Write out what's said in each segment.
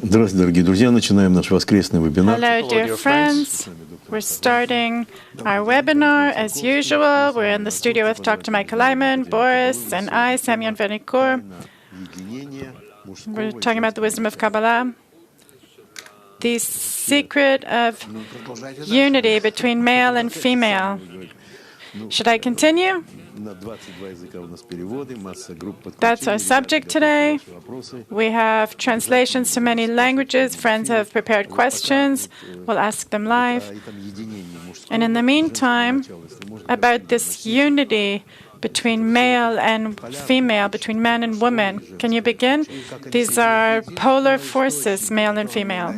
Здравствуйте, дорогие друзья. Начинаем наш воскресный вебинар. Hello, dear friends. We're starting our webinar as usual. We're in the studio with Dr. Michael Laitman, Boris, and I, Semyon Venikur. We're talking about the wisdom of Kabbalah, the secret of unity between male and female. Should I continue? That's our subject today. We have translations to many languages. Friends have prepared questions. We'll ask them live. And in the meantime, about this unity between male and female, between man and woman, can you begin? These are polar forces, male and female.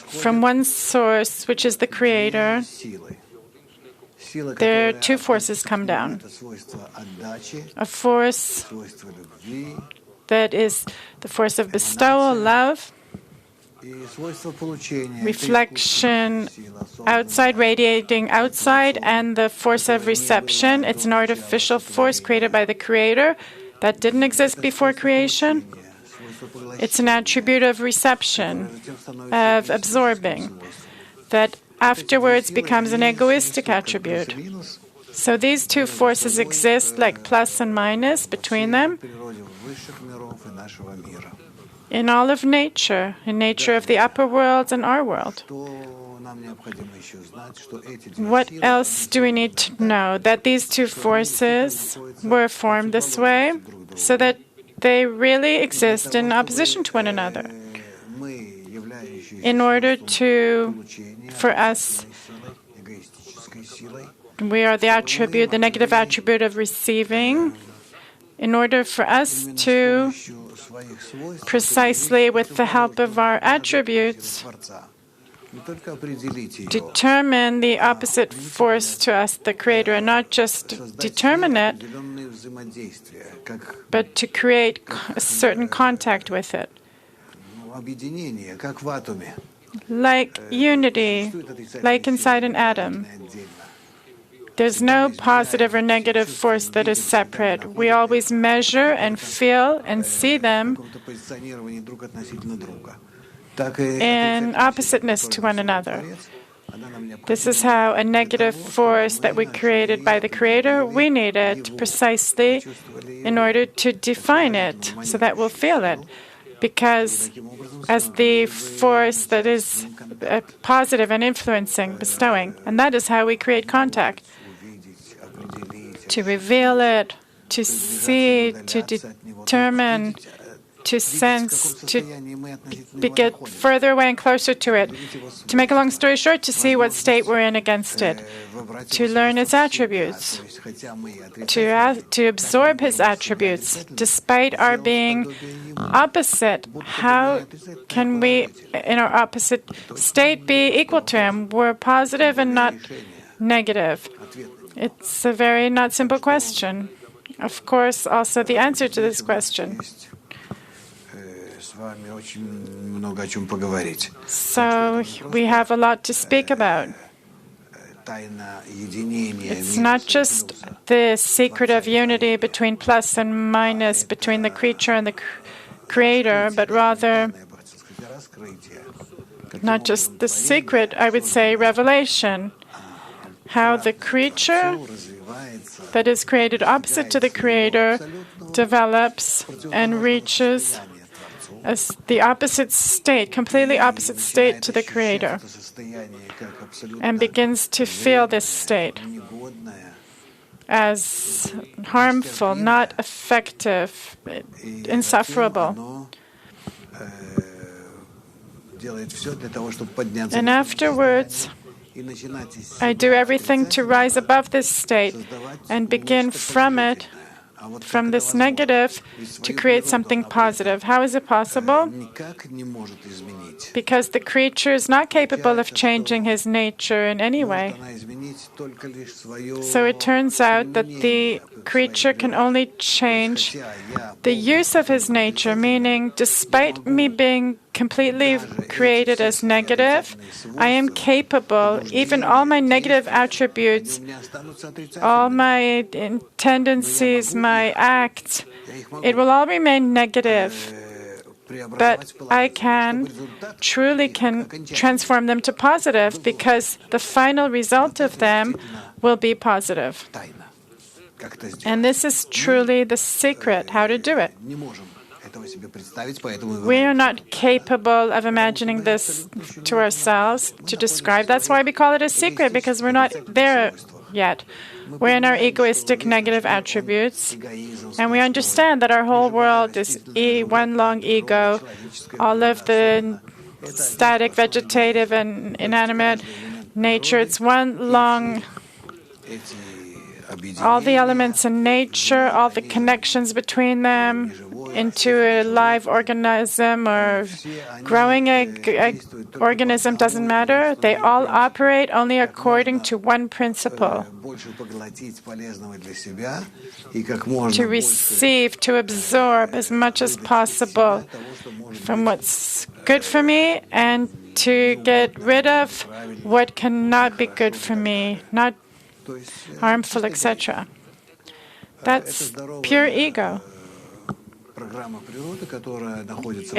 From one source, which is the Creator, there are two forces come down. A force that is the force of bestowal, love, reflection outside, radiating outside, and the force of reception. It's an artificial force created by the Creator that didn't exist before creation. It's an attribute of reception, of absorbing, that afterwards becomes an egoistic attribute. So these two forces exist like plus and minus between them in all of nature, in nature of the upper world and our world. What else do we need to know? That these two forces were formed this way so that they really exist in opposition to one another. In order for us, we are the attribute, the negative attribute of receiving. In order for us to, precisely with the help of our attributes, determine the opposite force to us, the Creator, and not just determine it, but to create a certain contact with it. Like unity, like inside an atom. There's no positive or negative force that is separate. We always measure and feel and see them in oppositeness to one another. This is how a negative force that we created by the Creator, we need it precisely in order to define it so that we'll feel it. Because as the force that is positive and influencing, bestowing, and that is how we create contact. To reveal it, to see, to determine, to sense, to get further away and closer to it. To make a long story short, to see what state we're in against it. To learn its attributes. To absorb His attributes. Despite our being opposite, how can we, in our opposite state, be equal to Him? We're positive and not negative. It's a very not simple question. Of course, also the answer to this question. So we have a lot to speak about. It's not just the secret of unity between plus and minus, between the creature and the Creator, but rather not just the secret, I would say revelation. How the creature that is created opposite to the Creator develops and reaches the opposite state, completely opposite state to the Creator, and begins to feel this state as harmful, not effective, insufferable. And afterwards, I do everything to rise above this state and begin from it, from this negative, to create something positive. How is it possible? Because the creature is not capable of changing his nature in any way. So it turns out that the creature can only change the use of his nature, meaning despite me being completely created as negative, I am capable, even all my negative attributes, all my tendencies, my acts, it will all remain negative. but I can transform them to positive, because the final result of them will be positive. And this is truly the secret, how to do it. We are not capable of imagining this to ourselves, to describe. That's why we call it a secret, because we're not there yet. We're in our egoistic negative attributes, and we understand that our whole world is one long ego. All of the static, vegetative, and inanimate nature, it's one long... all the elements in nature, all the connections between them into a live organism or growing a organism, doesn't matter. They all operate only according to one principle: to receive, to absorb as much as possible from what's good for me, and to get rid of what cannot be good for me, not harmful, etc. That's pure ego.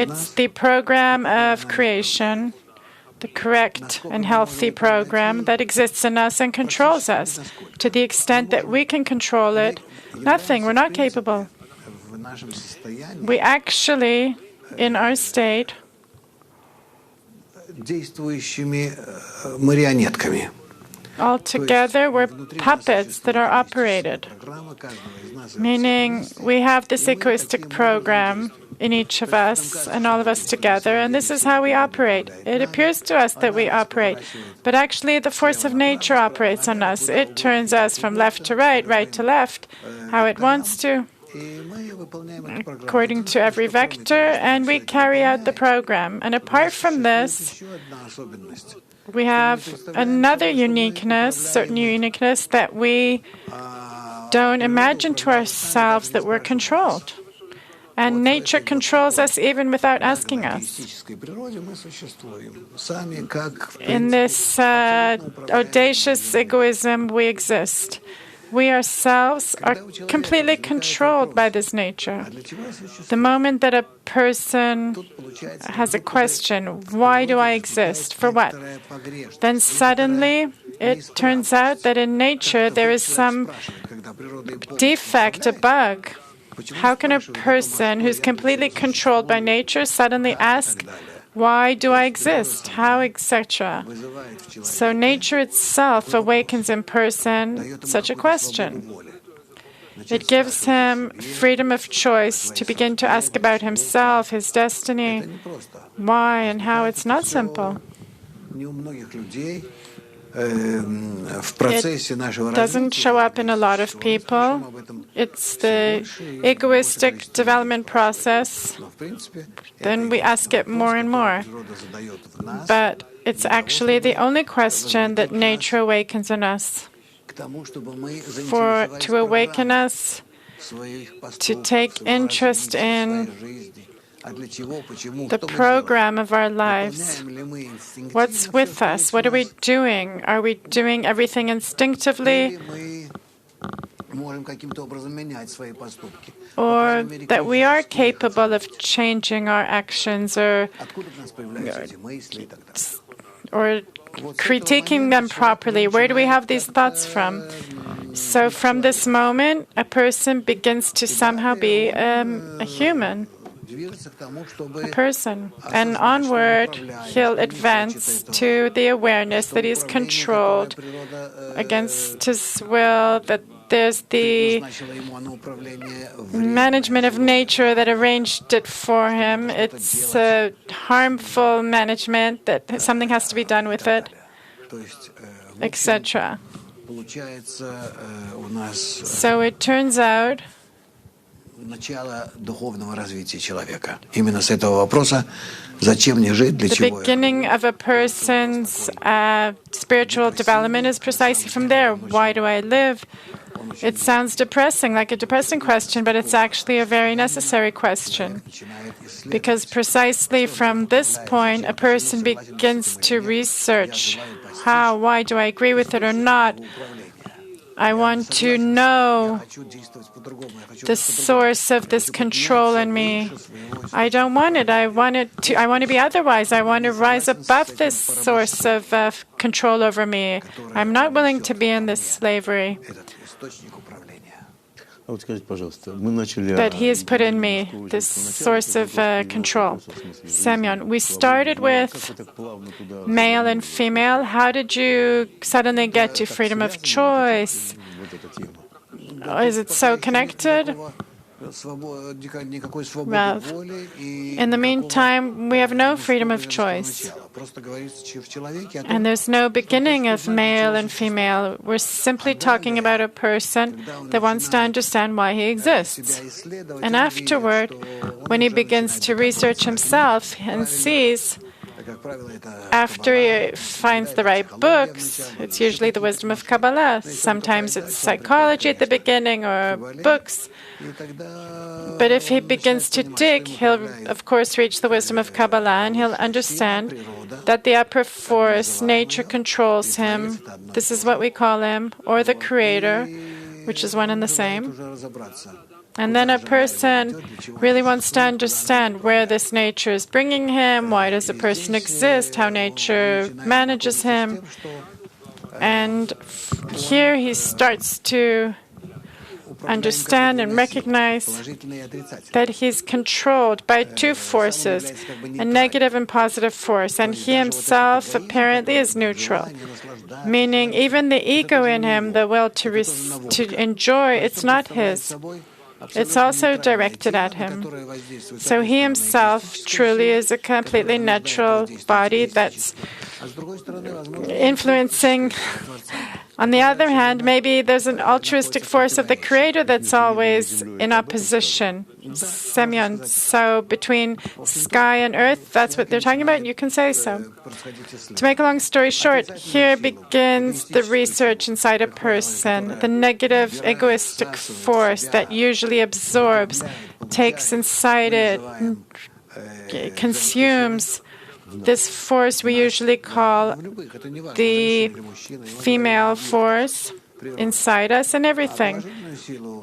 It's the program of creation, the correct and healthy program that exists in us and controls us. To the extent that we can control it, nothing, we're not capable. We actually, in our state, altogether, we're puppets that are operated, meaning we have this egoistic program in each of us and all of us together, and this is how we operate. It appears to us that we operate, but actually the force of nature operates on us. It turns us from left to right, right to left, how it wants to, according to every vector, and we carry out the program. And apart from this, we have another uniqueness, certain uniqueness, that we don't imagine to ourselves that we're controlled. And nature controls us even without asking us. In this audacious egoism, we exist. We ourselves are completely controlled by this nature. The moment that a person has a question, why do I exist? For what? Then suddenly it turns out that in nature there is some defect, a bug. How can a person who's completely controlled by nature suddenly ask, why do I exist? How, etc.? So nature itself awakens in person such a question. It gives him freedom of choice to begin to ask about himself, his destiny, why and how. It's not simple. It doesn't show up in a lot of people. It's the egoistic development process. Then we ask it more and more. But it's actually the only question that nature awakens in us. To awaken us, to take interest in the program of our lives. What's with us? What are we doing? Are we doing everything instinctively? Or that we are capable of changing our actions or critiquing them properly? Where do we have these thoughts from? So from this moment, a person begins to somehow be a human, a person. And onward, he'll advance to the awareness that he's controlled against his will, that there's the management of nature that arranged it for him. It's a harmful management, that something has to be done with it, etc. So it turns out the beginning of a person's spiritual development is precisely from there. Why do I live? It sounds depressing, like a depressing question, but it's actually a very necessary question. Because precisely from this point, a person begins to research how, why do I agree with it or not? I want to know the source of this control in me. I don't want it. I want to be otherwise. I want to rise above this source of control over me. I'm not willing to be in this slavery that he has put in me, this source of control. Semyon, we started with male and female. How did you suddenly get to freedom of choice? Is it so connected? Well, in the meantime, we have no freedom of choice. And there's no beginning of male and female. We're simply talking about a person that wants to understand why he exists. And afterward, when he begins to research himself and sees, after he finds the right books, it's usually the wisdom of Kabbalah. Sometimes it's psychology at the beginning or books. But if he begins to dig, he'll, of course, reach the wisdom of Kabbalah, and he'll understand that the upper force, nature, controls him. This is what we call him, or the Creator, which is one and the same. And then a person really wants to understand where this nature is bringing him, why does a person exist, how nature manages him. And here he starts to understand and recognize that he's controlled by two forces, a negative and positive force, and he himself apparently is neutral, meaning even the ego in him, the will to enjoy, it's not his. It's also directed at him. So he himself truly is a completely natural body that's influencing. On the other hand, maybe there's an altruistic force of the Creator that's always in opposition. Semyon, so between sky and earth, that's what they're talking about? You can say so. To make a long story short, here begins the research inside a person, the negative egoistic force that usually absorbs, takes inside it, consumes. This force we usually call the female force inside us and everything.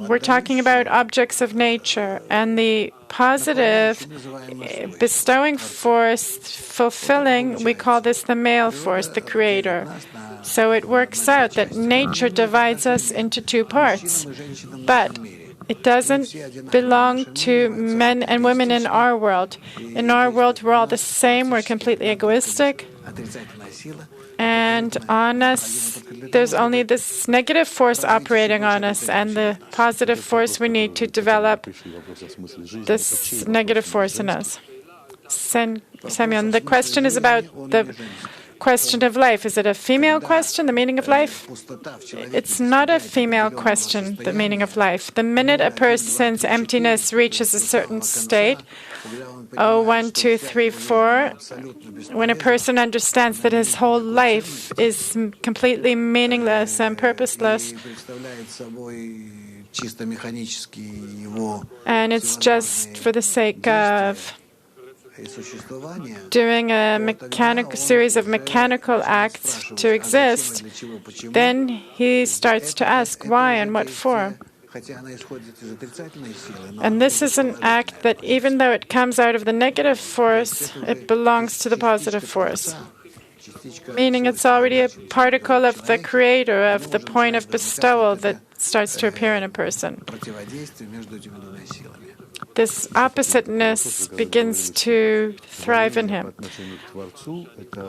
We're talking about objects of nature, and the positive bestowing force, fulfilling, we call this the male force, the Creator. So it works out that nature divides us into two parts, but it doesn't belong to men and women in our world. In our world, we're all the same. We're completely egoistic. And on us, there's only this negative force operating on us, and the positive force we need to develop this negative force in us. Semyon, the question is about the question of life. Is it a female question, the meaning of life? It's not a female question, the meaning of life. The minute a person's emptiness reaches a certain state, 1, 2, 3, 4, when a person understands that his whole life is completely meaningless and purposeless, and it's just for the sake of doing a series of mechanical acts to exist, then he starts to ask why and what for. And this is an act that, even though it comes out of the negative force, it belongs to the positive force. Meaning it's already a particle of the Creator, of the point of bestowal that starts to appear in a person. This oppositeness begins to thrive in him.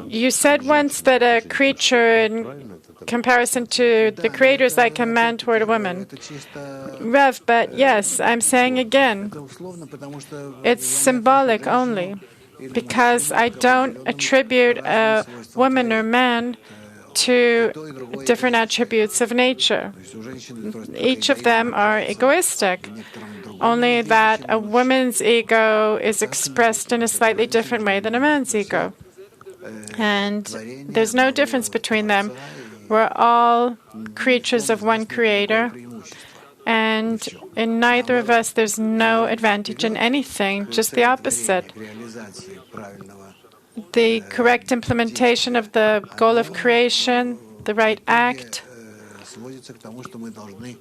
You said once that a creature, in comparison to the Creator, is like a man toward a woman. Rev, but yes, I'm saying again, it's symbolic only, because I don't attribute a woman or man to different attributes of nature. Each of them are egoistic, only that a woman's ego is expressed in a slightly different way than a man's ego. And there's no difference between them. We're all creatures of one Creator, and in neither of us there's no advantage in anything, just the opposite. The correct implementation of the goal of creation, the right act,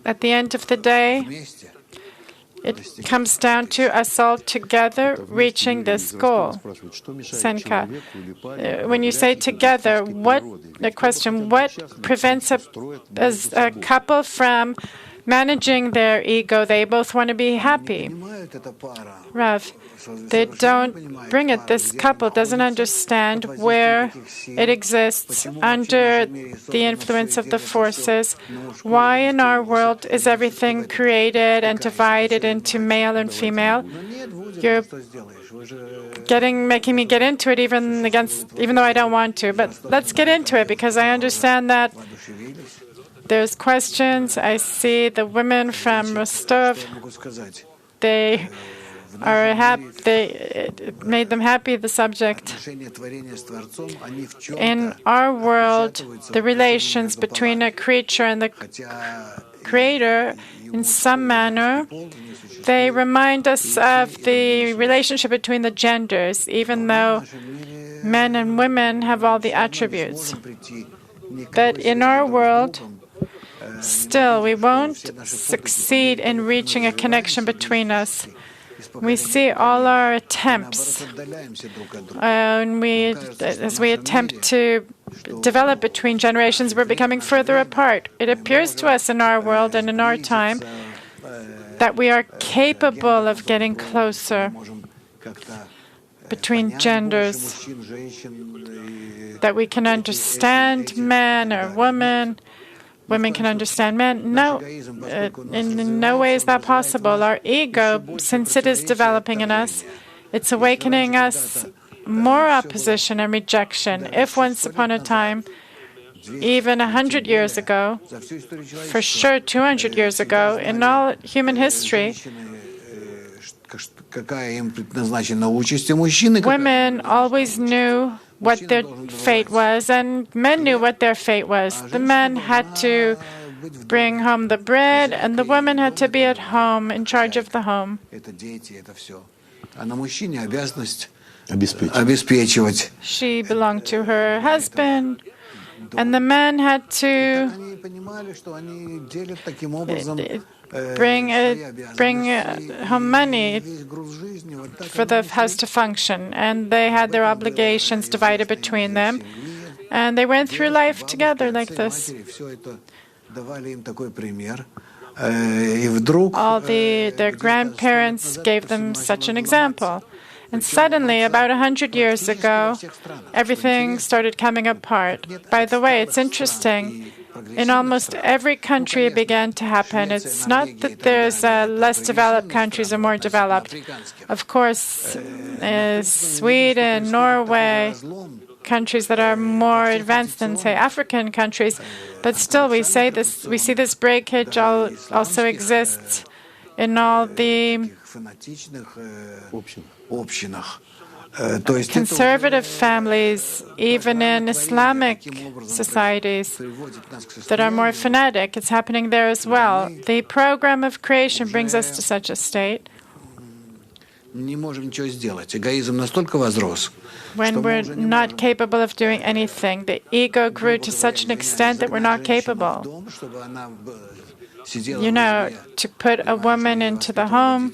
At the end of the day, it comes down to us all together reaching this goal. Senka, when you say together, what prevents a couple from managing their ego? They both want to be happy. Rav, they don't bring it. This couple doesn't understand where it exists under the influence of the forces. Why in our world is everything created and divided into male and female? You're making me get into it even though I don't want to. But let's get into it because I understand that there's questions. I see the women from Rostov. They are happy. It made them happy, the subject. In our world, the relations between a creature and the creator, in some manner, they remind us of the relationship between the genders, even though men and women have all the attributes. But in our world, still, we won't succeed in reaching a connection between us. We see all our attempts, as we attempt to develop between generations, we're becoming further apart. It appears to us in our world and in our time that we are capable of getting closer between genders, that we can understand man or woman. Women can understand men. No, in no way is that possible. Our ego, since it is developing in us, it's awakening us more opposition and rejection. If once upon a time, even 100 years ago, for sure 200 years ago, in all human history, women always knew what their fate was, and men knew what their fate was. The men had to bring home the bread, and the women had to be at home, in charge of the home. She belonged to her husband, and the men had to bring home money for the house to function, and they had their obligations divided between them, and they went through life together like this. Their grandparents gave them such an example. And suddenly, about 100 years ago, everything started coming apart. By the way, it's interesting. In almost every country it began to happen. It's not that there's less developed countries or more developed. Of course, Sweden, Norway, countries that are more advanced than, say, African countries. But still, we see this breakage also exists in all the conservative families, even in Islamic societies that are more fanatic. It's happening there as well. The program of creation brings us to such a state when we're not capable of doing anything. The ego grew to such an extent that we're not capable. To put a woman into the home,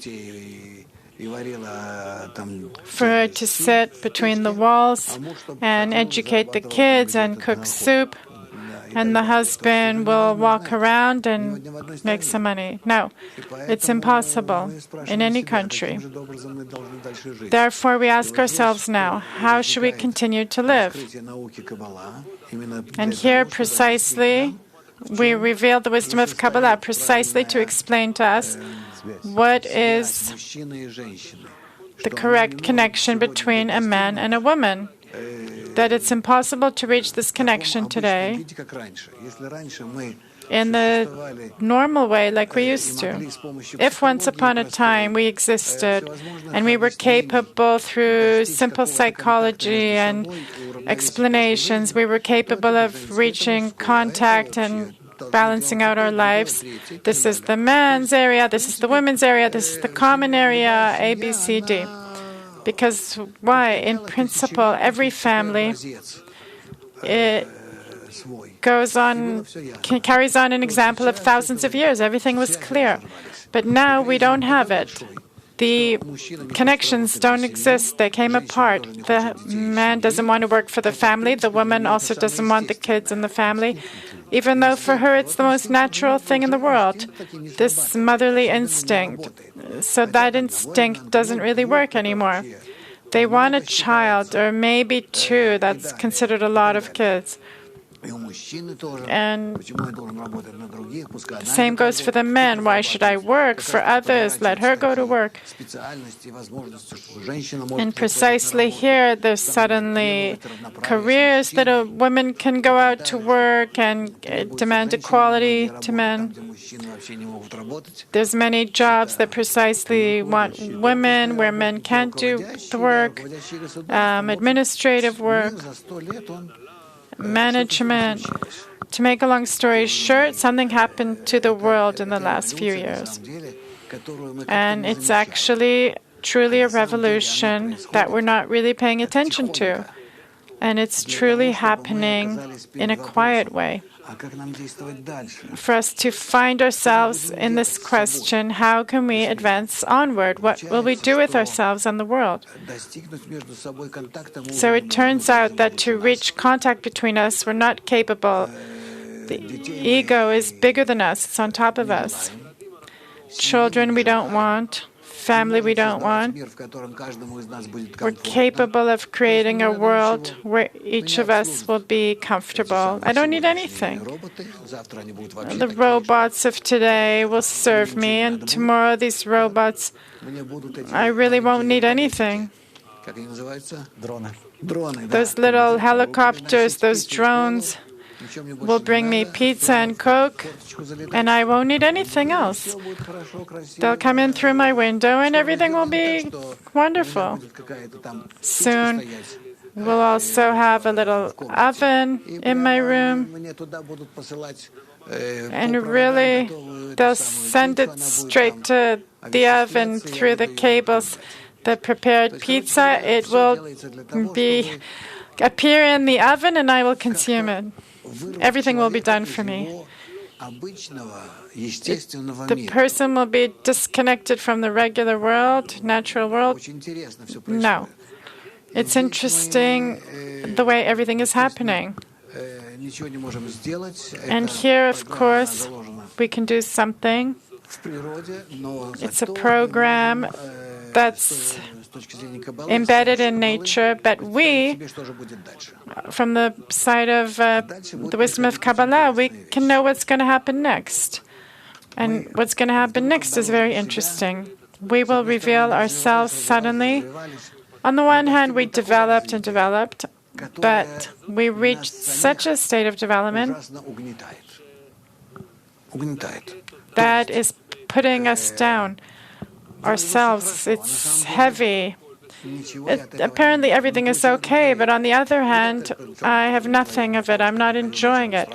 for her to sit between the walls and educate the kids and cook soup, and the husband will walk around and make some money. No, it's impossible in any country. Therefore, we ask ourselves now, how should we continue to live? And here, precisely, we reveal the wisdom of Kabbalah, precisely to explain to us what is the correct connection between a man and a woman. That it's impossible to reach this connection today in the normal way like we used to. If once upon a time we existed and we were capable through simple psychology and explanations, we were capable of reaching contact and balancing out our lives. This is the man's area, this is the women's area, this is the common area, A, B, C, D. Because why? In principle, every family carries on an example of thousands of years. Everything was clear. But now we don't have it. The connections don't exist. They came apart. The man doesn't want to work for the family. The woman also doesn't want the kids in the family, even though for her it's the most natural thing in the world, this motherly instinct. So that instinct doesn't really work anymore. They want a child, or maybe two. That's considered a lot of kids. And the same goes for the men. Why should I work for others? Let her go to work. And precisely here, there's suddenly careers that a woman can go out to work and demand equality to men. There's many jobs that precisely want women where men can't do the work, administrative work, management. To make a long story short, something happened to the world in the last few years. And it's actually truly a revolution that we're not really paying attention to. And it's truly happening in a quiet way. For us to find ourselves in this question, how can we advance onward? What will we do with ourselves and the world? So it turns out that to reach contact between us, we're not capable. The ego is bigger than us. It's on top of us. Children we don't want. Family we don't want. We're capable of creating a world where each of us will be comfortable. I don't need anything. The robots of today will serve me, and tomorrow these robots, I really won't need anything. Those little helicopters, those drones, will bring me pizza and Coke, and I won't need anything else. They'll come in through my window, and everything will be wonderful. Soon, we'll also have a little oven in my room, and really, they'll send it straight to the oven through the cables. The prepared pizza, it will appear in the oven, and I will consume it. Everything will be done for me. The person will be disconnected from the regular world, natural world. No. It's interesting the way everything is happening. And here, of course, we can do something. It's a program that's embedded in nature, but we, from the side of the wisdom of Kabbalah, we can know what's going to happen next. And what's going to happen next is very interesting. We will reveal ourselves suddenly. On the one hand, we developed and developed, but we reached such a state of development that is putting us down ourselves. It's heavy. Apparently everything is okay, but on the other hand, I have nothing of it. I'm not enjoying it.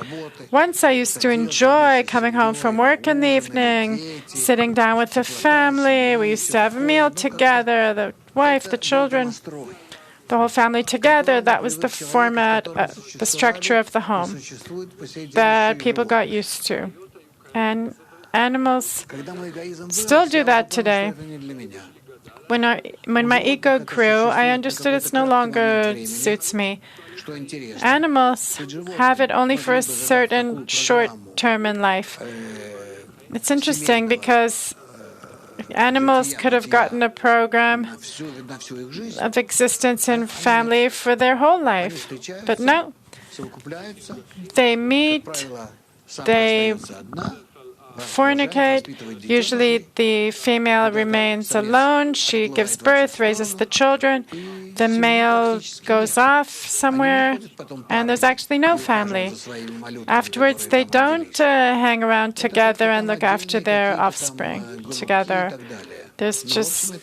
Once I used to enjoy coming home from work in the evening, sitting down with the family. We used to have a meal together, the wife, the children, the whole family together. That was the format, the structure of the home that people got used to. And animals still do that today. When my ego grew, I understood it no longer suits me. Animals have it only for a certain short term in life. It's interesting because animals could have gotten a program of existence in family for their whole life. But no. They meet, they fornicate. Usually the female remains alone. She gives birth, raises the children. The male goes off somewhere, and there's actually no family. Afterwards, they don't hang around together and look after their offspring together. There's just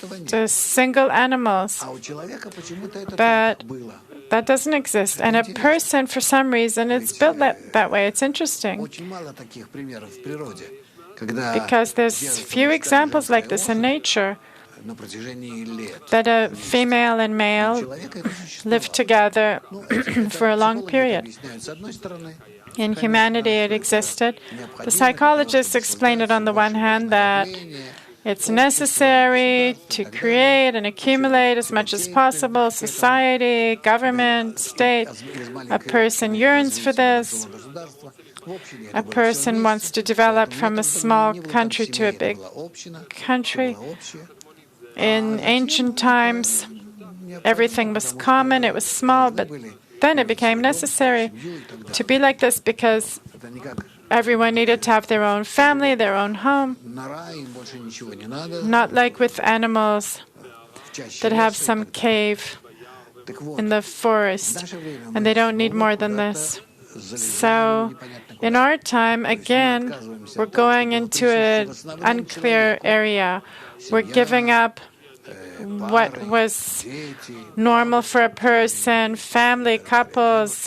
single animals. But that doesn't exist. And a person, for some reason, it's built that way. It's interesting. Because there's few examples like this in nature. that a female and male live together for a long period. In humanity, it existed. The psychologists explain it on the one hand that it's necessary to create and accumulate as much as possible, society, government, state. A person yearns for this. A person wants to develop from a small country to a big country. In ancient times, everything was common, it was small, but then it became necessary to be like this because everyone needed to have their own family, their own home. Not like with animals that have some cave in the forest, and they don't need more than this. So, in our time, again, we're going into an unclear area. We're giving up what was normal for a person, family, couples,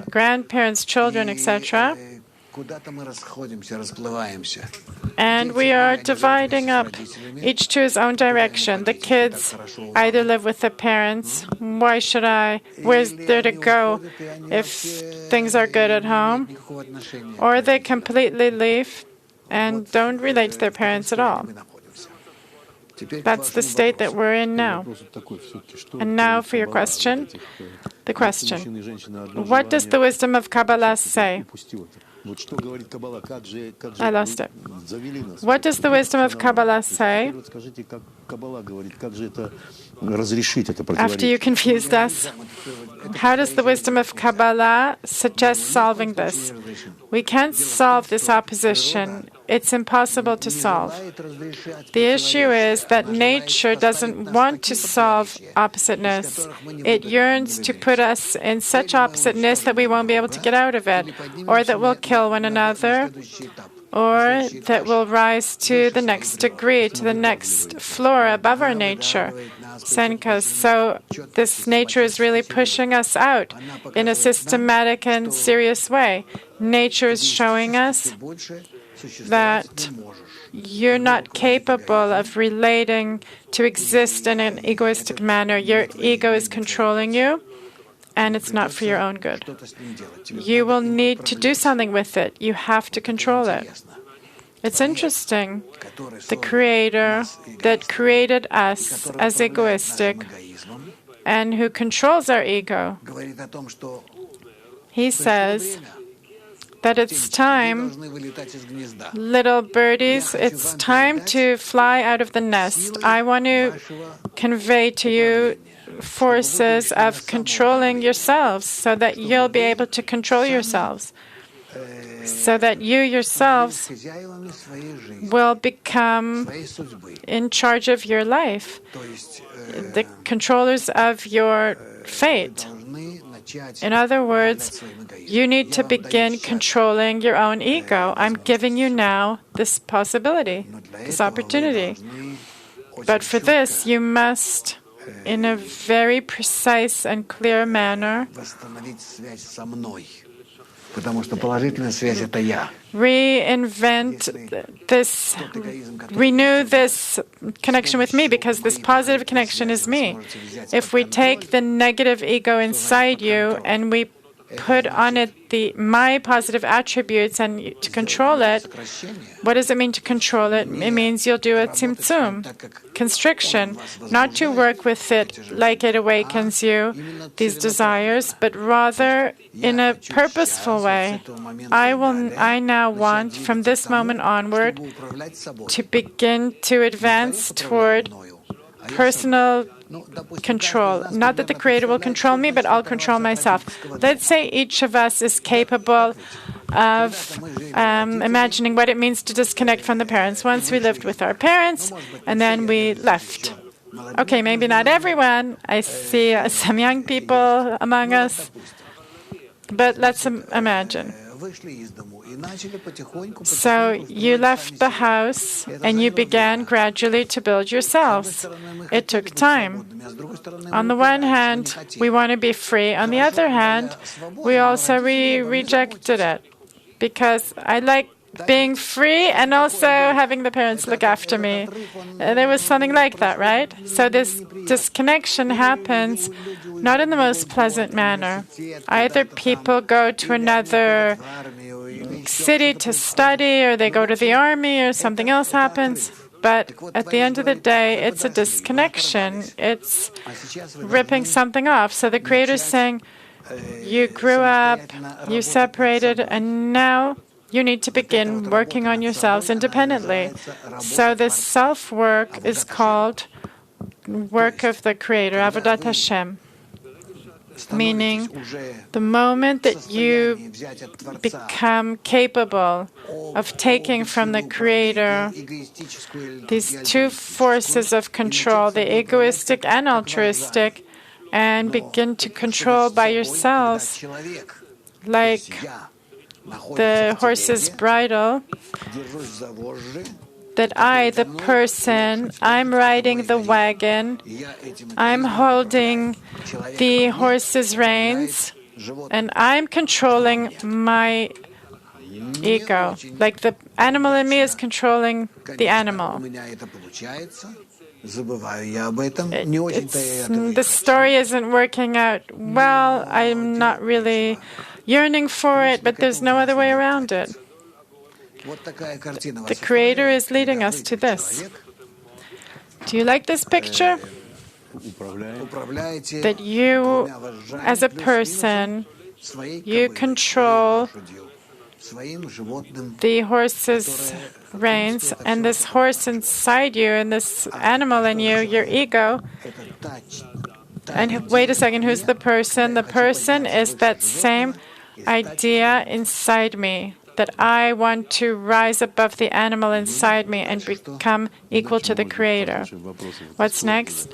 grandparents, children, etc. And we are dividing up, each to his own direction. The kids either live with the parents. Why should I? Where's there to go if things are good at home? Or they completely leave and don't relate to their parents at all. That's the state that we're in now. And now for your question. The question. What does the wisdom of Kabbalah say? I lost it. What does the wisdom of Kabbalah say? After you confused us, how does the wisdom of Kabbalah suggest solving this? We can't solve this opposition. It's impossible to solve. The issue is that nature doesn't want to solve oppositeness. It yearns to put us in such oppositeness that we won't be able to get out of it, or that we'll kill one another, or that we'll rise to the next degree, to the next floor above our nature. Senkas. So this nature is really pushing us out in a systematic and serious way. Nature is showing us that you're not capable of relating to exist in an egoistic manner. Your ego is controlling you, and it's not for your own good. You will need to do something with it. You have to control it. It's interesting. The Creator that created us as egoistic and who controls our ego, He says that it's time, little birdies, it's time to fly out of the nest. I want to convey to you forces of controlling yourselves so that you'll be able to control yourselves, so that you yourselves will become in charge of your life, the controllers of your fate. In other words, you need to begin controlling your own ego. I'm giving you now this possibility, this opportunity. But for this, you must, in a very precise and clear manner, reinvent this, renew this connection with me, because this positive connection is me. If we take the negative ego inside you and we put on it my positive attributes and to control it, what does it mean to control it? It means you'll do a tzimtzum, constriction, not to work with it like it awakens you, these desires, but rather in a purposeful way. I now want, from this moment onward, to begin to advance toward personal control. Not that the Creator will control me, but I'll control myself. Let's say each of us is capable of imagining what it means to disconnect from the parents. Once we lived with our parents, and then we left. Okay, maybe not everyone. I see some young people among us. But let's imagine. So you left the house and you began gradually to build yourselves. It took time. On the one hand, we want to be free. On the other hand, we also rejected it because I like being free and also having the parents look after me. There was something like that, right? So this disconnection happens not in the most pleasant manner. Either people go to another city to study, or they go to the army, or something else happens. But at the end of the day, it's a disconnection. It's ripping something off. So the Creator's saying, you grew up, you separated, and now you need to begin working on yourselves independently. So this self-work is called work of the Creator, Avodat Hashem. Meaning, the moment that you become capable of taking from the Creator these two forces of control, the egoistic and altruistic, and begin to control by yourselves, like the horse's bridle, that I, the person, I'm riding the wagon, I'm holding the horse's reins, and I'm controlling my ego. Like the animal in me is controlling the animal. The story isn't working out well. I'm not really yearning for it, but there's no other way around it. The Creator is leading us to this. Do you like this picture? That you, as a person, you control the horse's reins, and this horse inside you, and this animal in you, your ego. And wait a second, who's the person? The person is that same idea inside me, that I want to rise above the animal inside me and become equal to the Creator. What's next?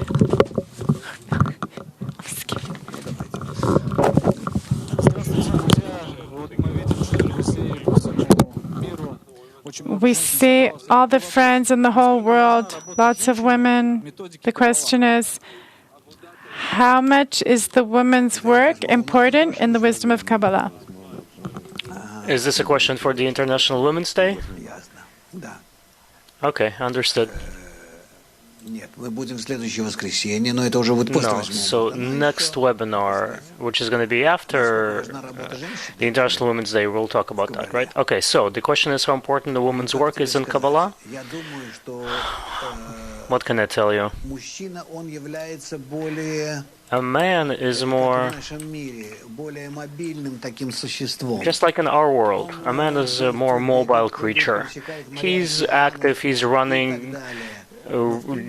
We see all the friends in the whole world, lots of women. The question is, how much is the woman's work important in the wisdom of Kabbalah? Is this a question for the International Women's Day? Okay, understood. No, so next webinar, which is going to be after the International Women's Day, we'll talk about that, right? Okay, so the question is how important the woman's work is in Kabbalah. What can I tell you? A man is more, just like in our world, a man is a more mobile creature. He's active, he's running,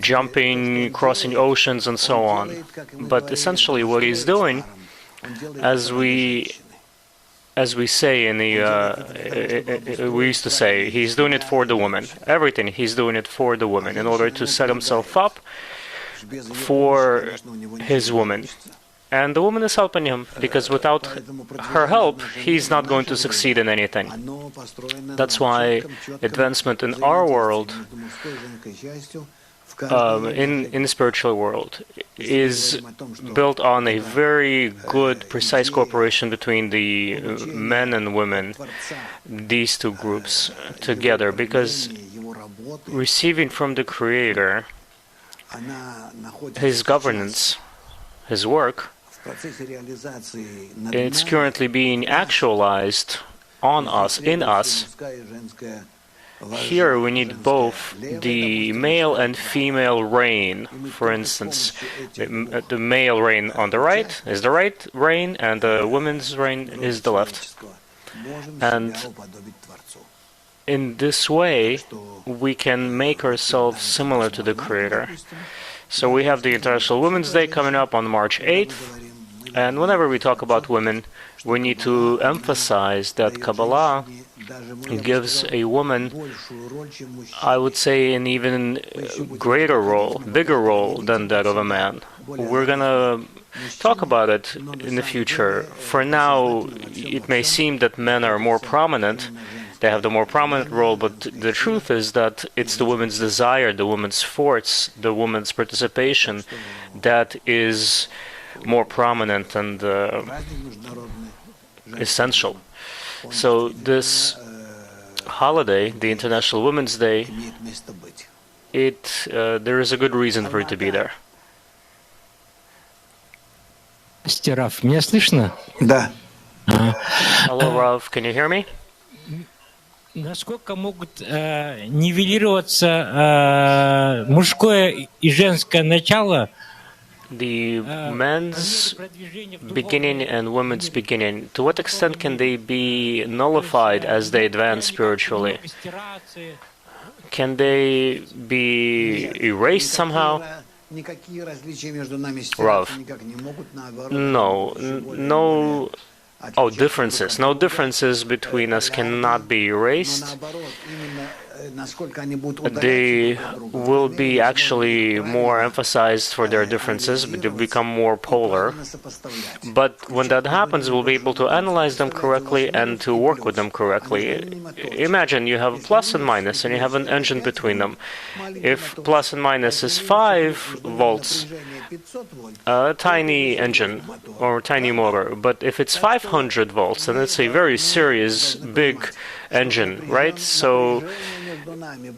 jumping, crossing oceans, and so on. But essentially what he's doing, as we say in the, we used to say, he's doing it for the woman. Everything, he's doing it for the woman in order to set himself up for his woman. And the woman is helping him, because without her help, he's not going to succeed in anything. That's why advancement in our world, in the spiritual world, is built on a very good, precise cooperation between the men and women, these two groups together, because receiving from the Creator his governance, his work, it's currently being actualized on us, in us. Here we need both the male and female rein. For instance, the male rein on the right is the right rein, and the woman's rein is the left. And in this way, we can make ourselves similar to the Creator. So we have the International Women's Day coming up on March 8th. And whenever we talk about women, we need to emphasize that Kabbalah gives a woman, I would say, an even greater role, bigger role than that of a man. We're going to talk about it in the future. For now, it may seem that men are more prominent. They have the more prominent role, but the truth is that it's the woman's desire, the woman's force, the woman's participation that is more prominent and essential. So this holiday, the International Women's Day, there is a good reason for it to be there. Раф, меня слышно? Да. Hello, Rav, can you hear me? Насколько могут нивелироваться мужское и женское начало? The men's beginning and women's beginning, to what extent can they be nullified as they advance spiritually? Can they be erased somehow? Rav, no differences. No differences between us cannot be erased. They will be actually more emphasized for their differences, but they become more polar. But when that happens, we'll be able to analyze them correctly and to work with them correctly. Imagine you have a plus and minus, and you have an engine between them. If plus and minus is 5 volts, a tiny engine or tiny motor, but if it's 500 volts, then it's a very serious, big engine, right? So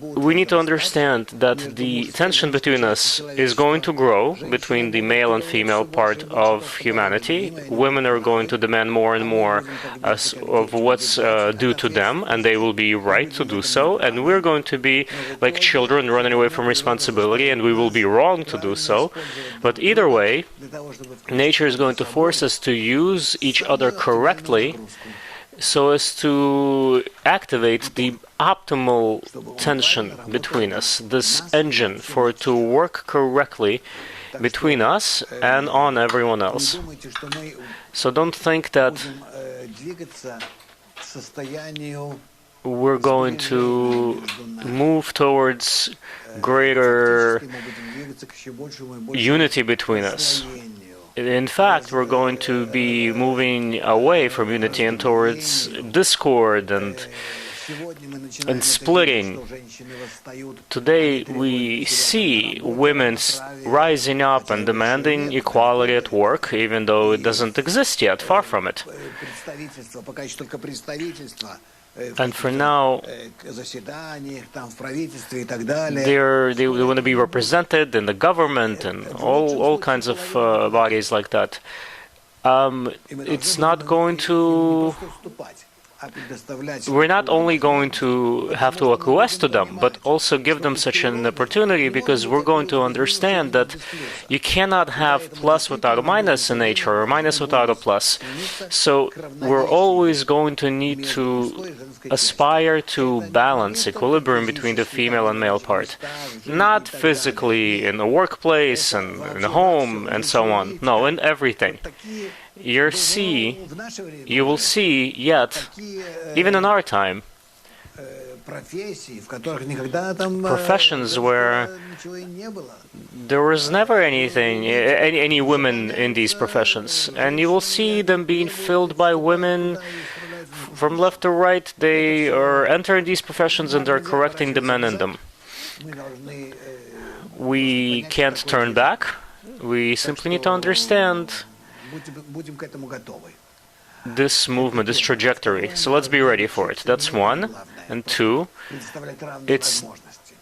we need to understand that the tension between us is going to grow between the male and female part of humanity. Women are going to demand more and more of what's due to them, and they will be right to do so. And we're going to be like children running away from responsibility, and we will be wrong to do so. But either way, nature is going to force us to use each other correctly so as to activate the optimal tension between us, this engine, for it to work correctly between us and on everyone else. So don't think that we're going to move towards greater unity between us. In fact, we're going to be moving away from unity and towards discord and splitting. Today, we see women rising up and demanding equality at work, even though it doesn't exist yet, far from it. And for now, they want to be represented in the government and all kinds of bodies like that. It's not going to... We're not only going to have to acquiesce to them, but also give them such an opportunity, because we're going to understand that you cannot have plus without a minus in nature, or minus without a plus. So we're always going to need to aspire to balance, equilibrium between the female and male part. Not physically in the workplace and in the home and so on. No, in everything. You will see yet, even in our time, professions where there was never any women in these professions, and you will see them being filled by women from left to right. They are entering these professions and they're correcting the men in them. We can't turn back. We simply need to understand this movement, this trajectory. So let's be ready for it. That's one. And two,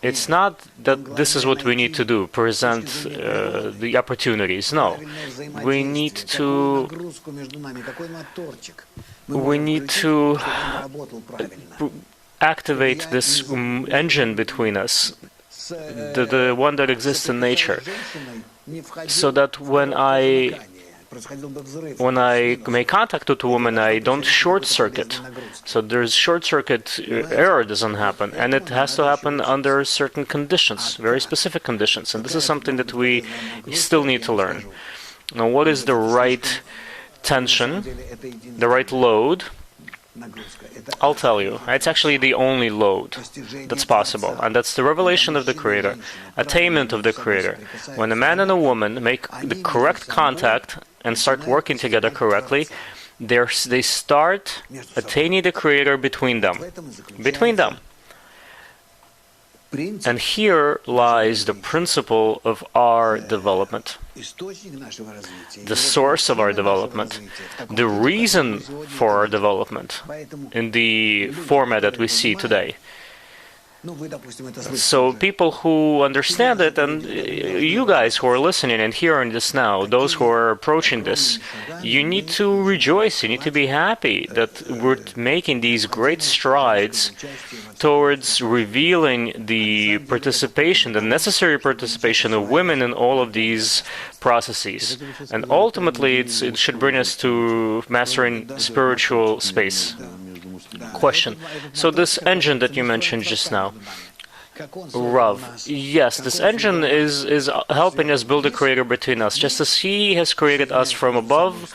it's not that this is what we need to do, present the opportunities. No. We need to activate this engine between us, the one that exists in nature, so that when I make contact with a woman, I don't short circuit. So there's short circuit, error doesn't happen, and it has to happen under certain conditions, very specific conditions. And this is something that we still need to learn. Now, what is the right tension, the right load? I'll tell you. It's actually the only load that's possible, and that's the revelation of the Creator, attainment of the Creator. When a man and a woman make the correct contact and start working together correctly, they start attaining the Creator between them. Between them. And here lies the principle of our development, the source of our development, the reason for our development in the format that we see today. So people who understand it, and you guys who are listening and hearing this now, those who are approaching this, you need to rejoice, you need to be happy that we're making these great strides towards revealing the participation, the necessary participation of women in all of these processes. And ultimately, it should bring us to mastering spiritual space. Question. So this engine that you mentioned just now, Rav, yes, this engine is helping us build a creator between us. Just as he has created us from above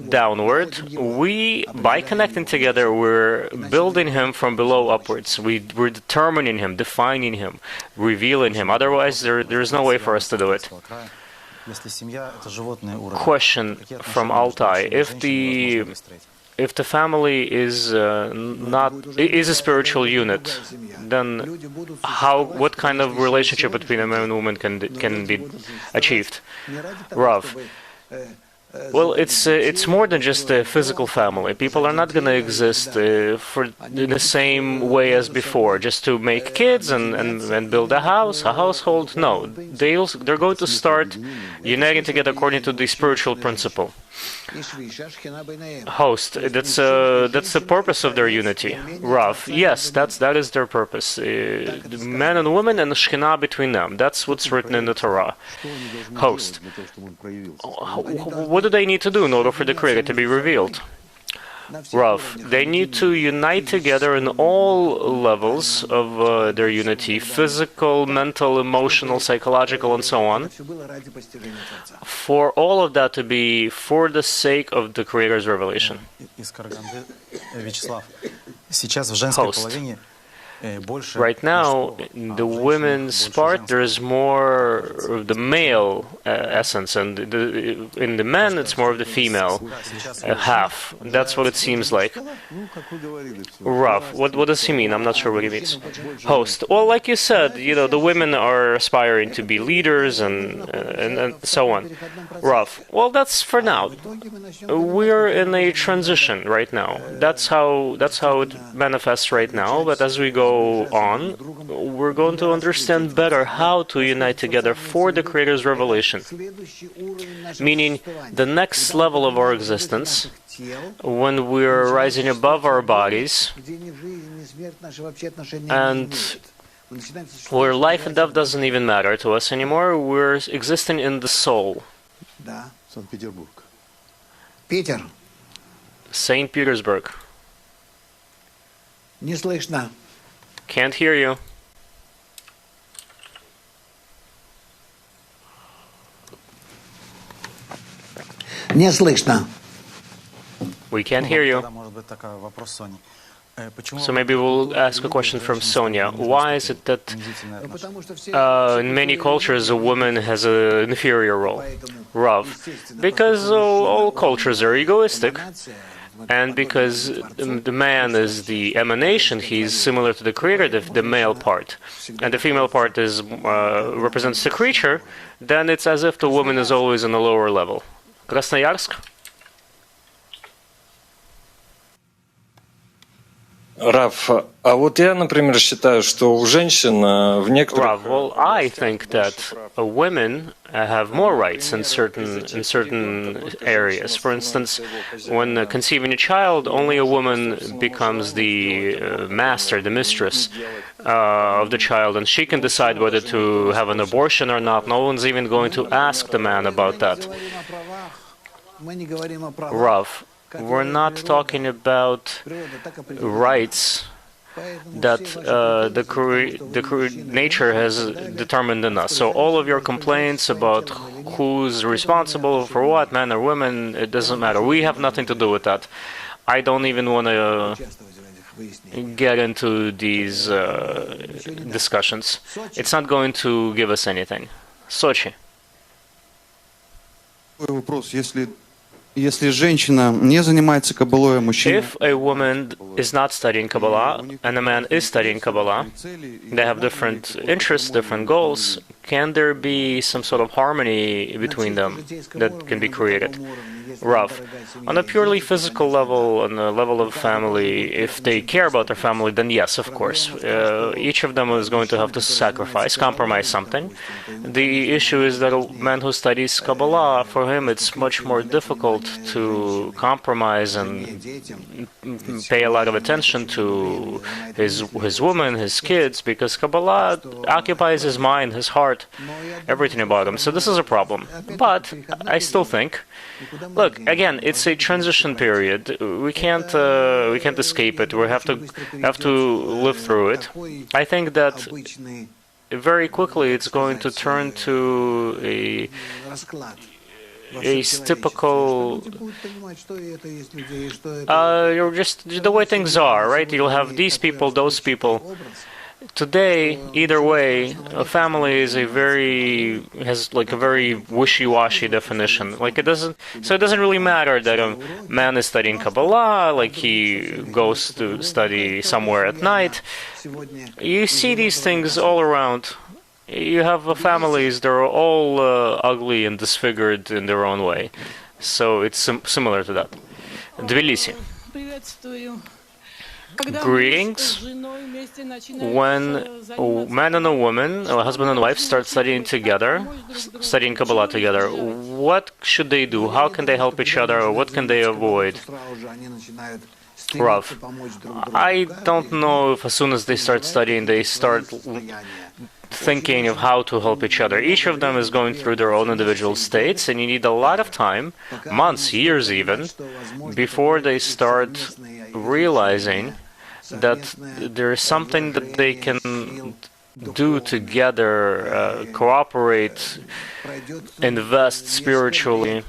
downward, we, by connecting together, we're building him from below upwards. We're determining him, defining him, revealing him. Otherwise, there's no way for us to do it. Question from Altai. If the family is is a spiritual unit, then what kind of relationship between a man and woman can be achieved? Rav. Well, it's more than just a physical family. People are not going to exist in the same way as before, just to make kids and build a household. No, they're going to start uniting together according to the spiritual principle. Host, that's the purpose of their unity. Rav, yes, that is their purpose. Men and women and the Shekhinah between them. That's what's written in the Torah. Host, what do they need to do in order for the Creator to be revealed? Rav, they need to unite together in all levels of their unity, physical, mental, emotional, psychological, and so on, for all of that to be for the sake of the Creator's revelation. Host. Right now, in the women's part, there is more of the male essence, and in the men, it's more of the female half. That's what it seems like. Rav, what does he mean? I'm not sure what he means. Host, well, like you said, the women are aspiring to be leaders and so on. Rav, well, that's for now. We're in a transition right now. That's how it manifests right now. But as we go on, we're going to understand better how to unite together for the Creator's revelation. Meaning, the next level of our existence, when we're rising above our bodies, and where life and death doesn't even matter to us anymore, we're existing in the soul. St. Petersburg. Can't hear you. Не слышно. We can't hear you. So maybe we'll ask a question from Sonia. Why is it that in many cultures a woman has an inferior role? Rav. Because all cultures are egoistic. And because the man is the emanation, he's similar to the Creator, the male part, and the female part represents the creature, then it's as if the woman is always on a lower level. Krasnoyarsk? Раф, а вот я, например, считаю, что у женщин в некоторых... Rav, well, I think that women have more rights in certain areas. For instance, when conceiving a child, only a woman becomes the master, the mistress of the child, and she can decide whether to have an abortion or not. No one's even going to ask the man about that. Rav, we're not talking about rights that nature has determined in us. So all of your complaints about who's responsible for what, men or women, it doesn't matter. We have nothing to do with that. I don't even want to get into these discussions. It's not going to give us anything. Sochi. Если женщина не занимается каббалой, а мужчина... If a woman is not studying Kabbalah and a man is studying Kabbalah, they have different interests, different goals. Can there be some sort of harmony between them that can be created? Rav, on a purely physical level, on the level of family, if they care about their family, then yes, of course. Each of them is going to have to sacrifice, compromise something. The issue is that a man who studies Kabbalah, for him it's much more difficult to compromise and pay a lot of attention to his woman, his kids, because Kabbalah occupies his mind, his heart, everything about him. So this is a problem. But I still think, look, again, it's a transition period. We can't escape it. We have to live through it. I think that very quickly it's going to turn to a typical, just the way things are, right? You'll have these people, those people. Today, either way, a family is has like a very wishy-washy definition. Like it doesn't really matter that a man is studying Kabbalah, like he goes to study somewhere at night. You see these things all around. You have families, they're all ugly and disfigured in their own way. So it's similar to that. Tbilisi. Greetings. When a man and a woman, a husband and wife, start studying together, studying Kabbalah together, what should they do? How can they help each other, or what can they avoid? Rav, I don't know if as soon as they start studying, they start thinking of how to help each other. Each of them is going through their own individual states, and you need a lot of time, months, years even, before they start realizing that there is something that they can do together, cooperate, invest spiritually.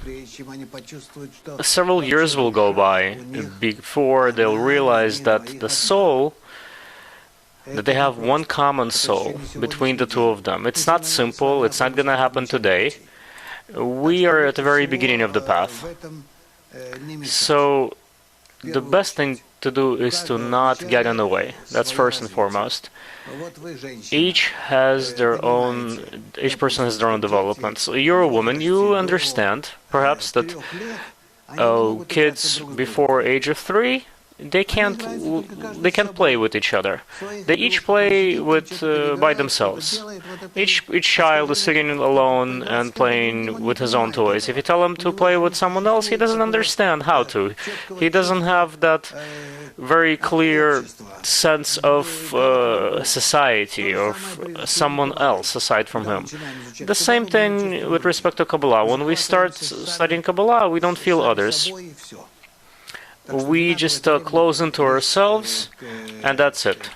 Several years will go by before they'll realize that the soul, that they have one common soul between the two of them. It's not simple. It's not going to happen today. We are at the very beginning of the path. So the best thing to do is to not get in the way. That's first and foremost. Each person has their own development. So you're a woman, you understand perhaps that kids before age of 3, they can't play with each other. They each play by themselves. Each child is sitting alone and playing with his own toys. If you tell him to play with someone else, he doesn't understand how to. He doesn't have that very clear sense of society, of someone else aside from him. The same thing with respect to Kabbalah. When we start studying Kabbalah, we don't feel others. We just close into ourselves, and that's it.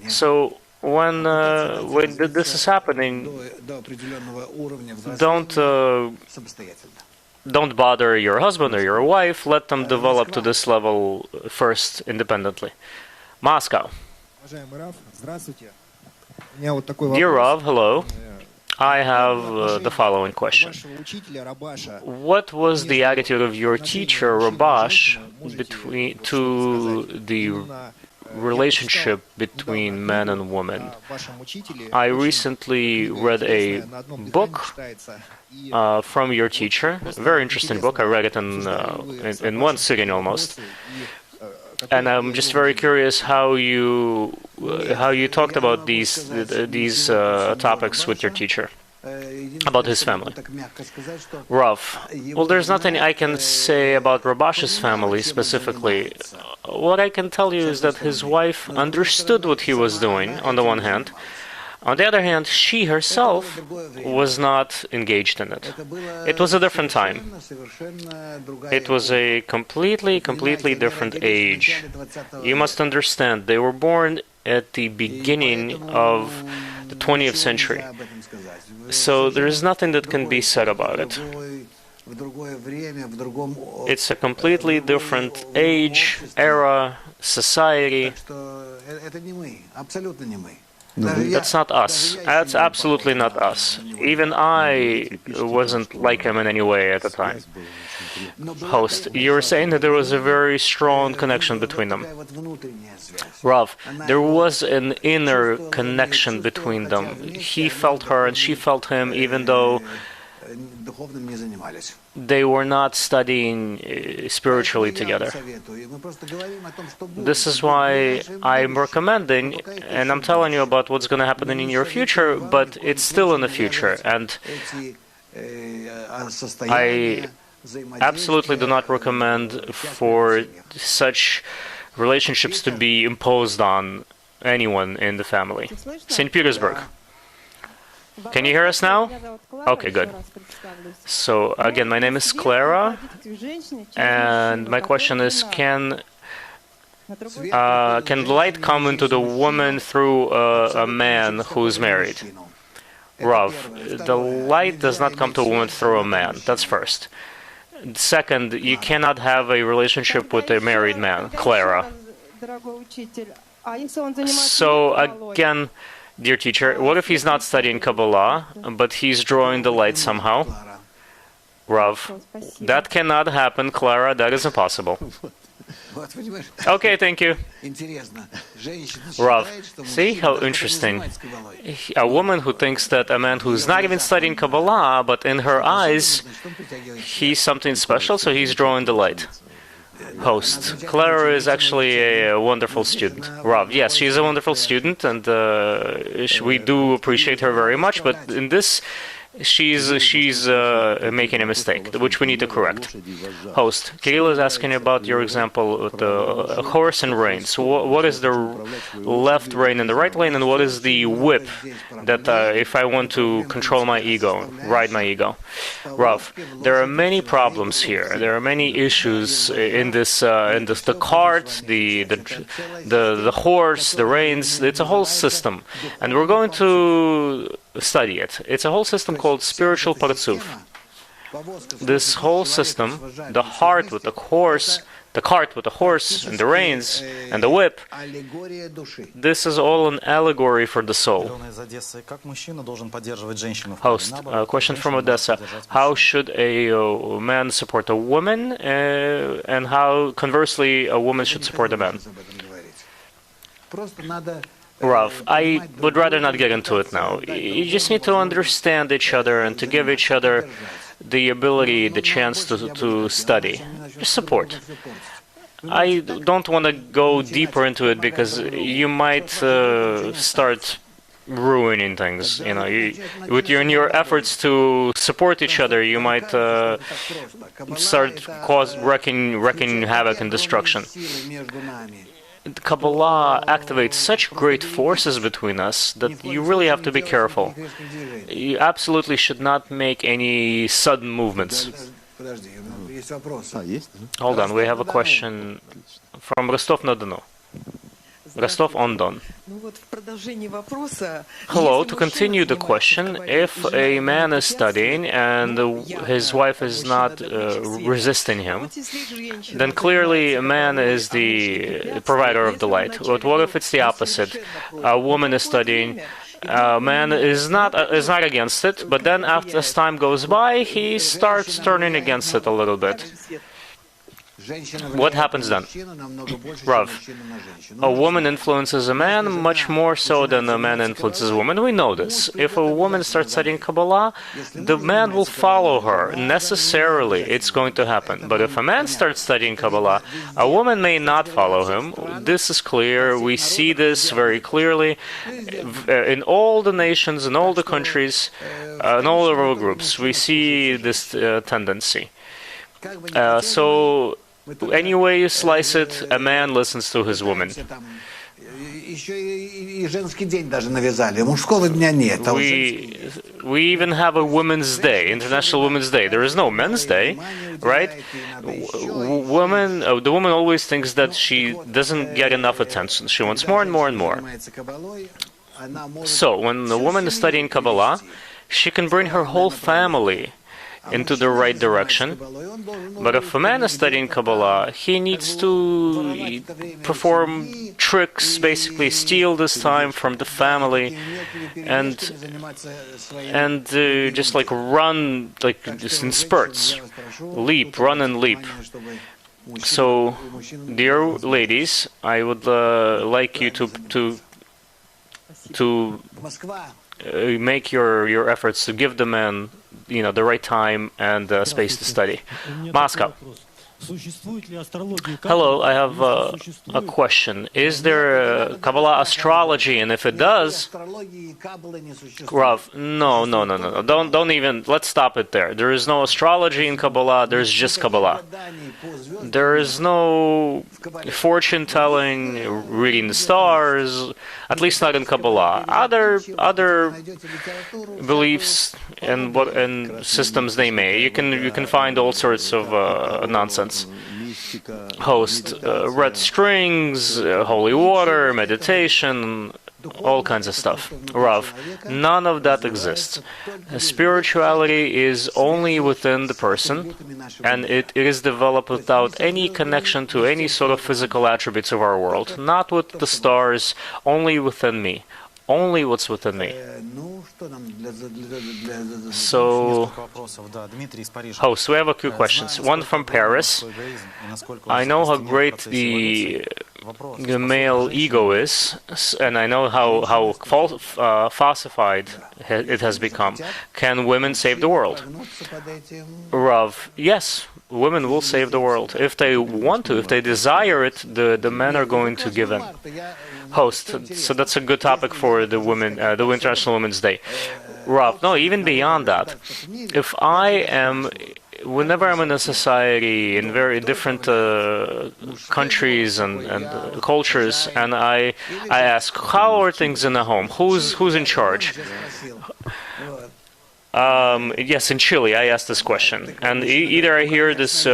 So when this is happening, don't bother your husband or your wife. Let them develop to this level first independently. Moscow. Dear Rav, hello. I have the following question. What was the attitude of your teacher, Rabash, to the relationship between man and woman? I recently read a book from your teacher, a very interesting book. I read it in one sitting almost. And I'm just very curious how you talked about these topics with your teacher, about his family. Rav, well, there's nothing I can say about Rabash's family specifically. What I can tell you is that his wife understood what he was doing, on the one hand. On the other hand, she herself was not engaged in it. It was a different time. It was a completely different age. You must understand, they were born at the beginning of the 20th century. So there is nothing that can be said about it. It's a completely different age, era, society. That's not us. That's absolutely not us. Even I wasn't like him in any way at the time. Host, you were saying that there was a very strong connection between them. Rav, there was an inner connection between them. He felt her and she felt him, even though they were not studying spiritually together. This is why I'm recommending, and I'm telling you about what's going to happen in your future, but it's still in the future. And I absolutely do not recommend for such relationships to be imposed on anyone in the family. St. Petersburg. Can you hear us now? Okay, good. So, again, my name is Clara, and my question is, can light come into the woman through a man who's married? Rav, the light does not come to a woman through a man. That's first. Second, you cannot have a relationship with a married man, Clara. So, again, dear teacher, what if he's not studying Kabbalah, but he's drawing the light somehow? Rav, that cannot happen, Clara. That is impossible. Okay, thank you. Rav, see how interesting. A woman who thinks that a man who's not even studying Kabbalah, but in her eyes, he's something special, so he's drawing the light. Host, Clara is actually a wonderful student. Rav, yes, she's a wonderful student, and we do appreciate her very much, but in this, she's making a mistake, which we need to correct. Host, Kirill is asking about your example with the horse and rein. So what is the left rein and the right rein, and what is the whip that if I want to control my ego, ride my ego? Rav, there are many problems here. There are many issues in this. The cart, the horse, the reins. It's a whole system, and we're going to study it. It's a whole system called spiritual parzuf. This whole system, the heart with the horse, the cart with the horse, and the reins, and the whip, this is all an allegory for the soul. Host, a question from Odessa. How should a man support a woman, and how, conversely, a woman should support a man? Rav, I would rather not get into it now. You just need to understand each other and to give each other the ability, the chance to study. Just support. I don't want to go deeper into it because you might start ruining things. You know, in your efforts to support each other, you might start wrecking havoc and destruction. Kabbalah activates such great forces between us that you really have to be careful. You absolutely should not make any sudden movements. Hold on, we have a question from Rostov-na-Don. Rostov-on-Don. Hello, to continue the question, if a man is studying and his wife is not resisting him, then clearly a man is the provider of the light. But what if it's the opposite? A woman is studying, a man is not against it, but then as time goes by, he starts turning against it a little bit. What happens then? Rav, a woman influences a man much more so than a man influences a woman. We know this. If a woman starts studying Kabbalah, the man will follow her. Necessarily, it's going to happen. But if a man starts studying Kabbalah, a woman may not follow him. This is clear. We see this very clearly in all the nations, in all the countries, in all of our groups. We see this tendency. So, any way you slice it, a man listens to his woman. We even have a Women's Day, International Women's Day. There is no Men's Day, right? The woman always thinks that she doesn't get enough attention. She wants more and more and more. So, when the woman is studying Kabbalah, she can bring her whole family into the right direction. But if a man is studying Kabbalah, he needs to perform tricks, basically steal this time from the family, and just like run, like just in spurts, leap, run and leap. So, dear ladies, I would like you to make your efforts to give the men, the right time and space to study. Moscow. Hello, I have a question. Is there a Kabbalah astrology? And if it does, Rav, no. Don't even, let's stop it there. There is no astrology in Kabbalah, there's just Kabbalah. There is no fortune telling, reading the stars, at least not in Kabbalah. Other beliefs and systems they may. You can find all sorts of nonsense. Host red strings, holy water, meditation, all kinds of stuff. Rav, none of that exists. Spirituality is only within the person, and it is developed without any connection to any sort of physical attributes of our world. Not with the stars, only within me. Only what's within me. So, host, we have a few questions. One from Paris. I know how great the male ego is, and I know how falsified it has become. Can women save the world? Rav, yes, women will save the world. If they want to, if they desire it, the men are going to give in. Host, so that's a good topic for the women, the International Women's Day. Rav, no, even beyond that. If whenever I'm in a society in very different countries and cultures, and I ask, how are things in the home? Who's in charge? Yes, in Chile, I asked this question, and either I hear this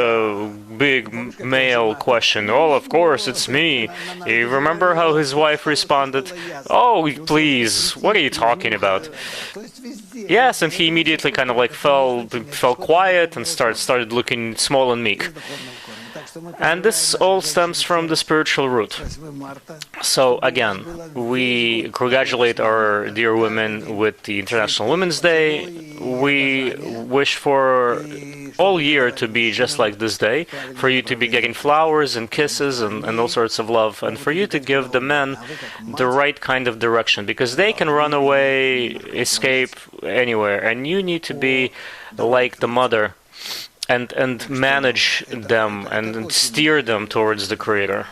big male question, oh, of course, it's me. You remember how his wife responded? Oh, please, what are you talking about? Yes, and he immediately kind of like fell quiet and started looking small and meek. And this all stems from the spiritual root. So again, we congratulate our dear women with the International Women's Day. We wish for all year to be just like this day, for you to be getting flowers and kisses and all sorts of love, and for you to give the men the right kind of direction, because they can run away, escape anywhere, and you need to be like the mother and manage them and steer them towards the Creator.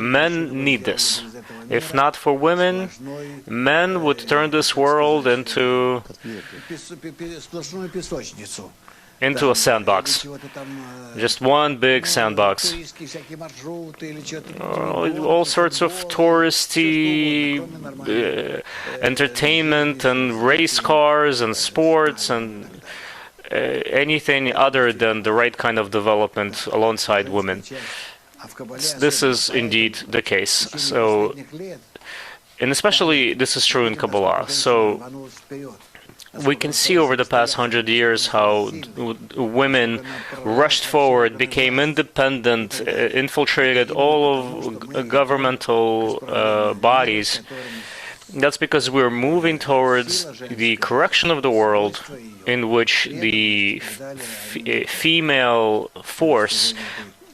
Men need this. If not for women, men would turn this world into a sandbox. Just one big sandbox. All sorts of touristy entertainment and race cars and sports and anything other than the right kind of development alongside women. This is indeed the case. So, and especially this is true in Kabbalah. So we can see over the past 100 years how women rushed forward, became independent, infiltrated all of governmental bodies. That's because we're moving towards the correction of the world in which the female force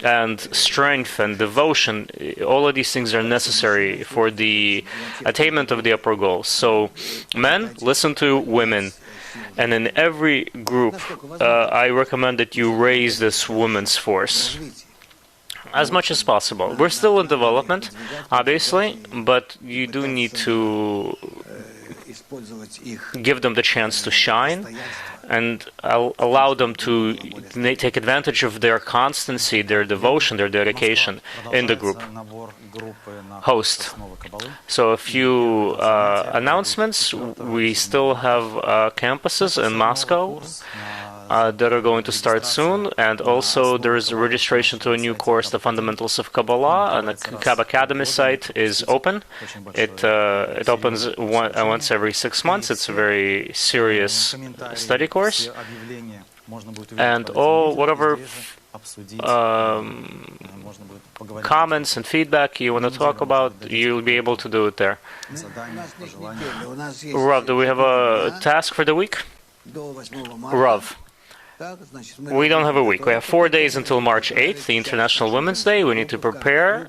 and strength and devotion, all of these things are necessary for the attainment of the upper goals. So, men, listen to women. And in every group, I recommend that you raise this women's force as much as possible. We're still in development, obviously, but you do need to give them the chance to shine and allow them to take advantage of their constancy, their devotion, their dedication in the group. Host. So a few announcements. We still have campuses in Moscow that are going to start soon, and also there is a registration to a new course, The Fundamentals of Kabbalah, and the Kabbala Academy site is open. It opens once every 6 months. It's a very serious study course, and whatever comments and feedback you want to talk about, you'll be able to do it there. Rav, do we have a task for the week? Rav. We don't have a week. We have 4 days until March 8th, the International Women's Day. We need to prepare,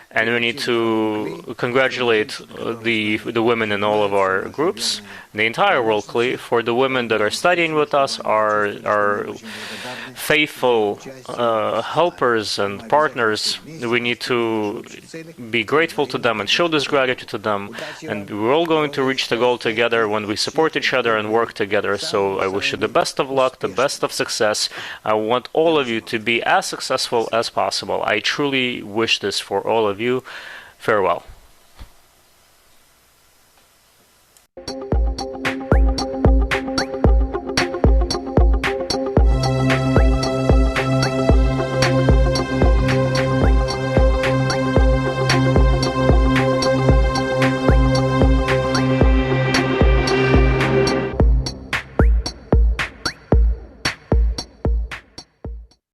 and we need to congratulate the women in all of our groups, the entire world, for the women that are studying with us, our faithful helpers and partners. We need to be grateful to them and show this gratitude to them. And we're all going to reach the goal together when we support each other and work together. So I wish you the best of luck, the best of success. I want all of you to be as successful as possible. I truly wish this for all of you. Farewell.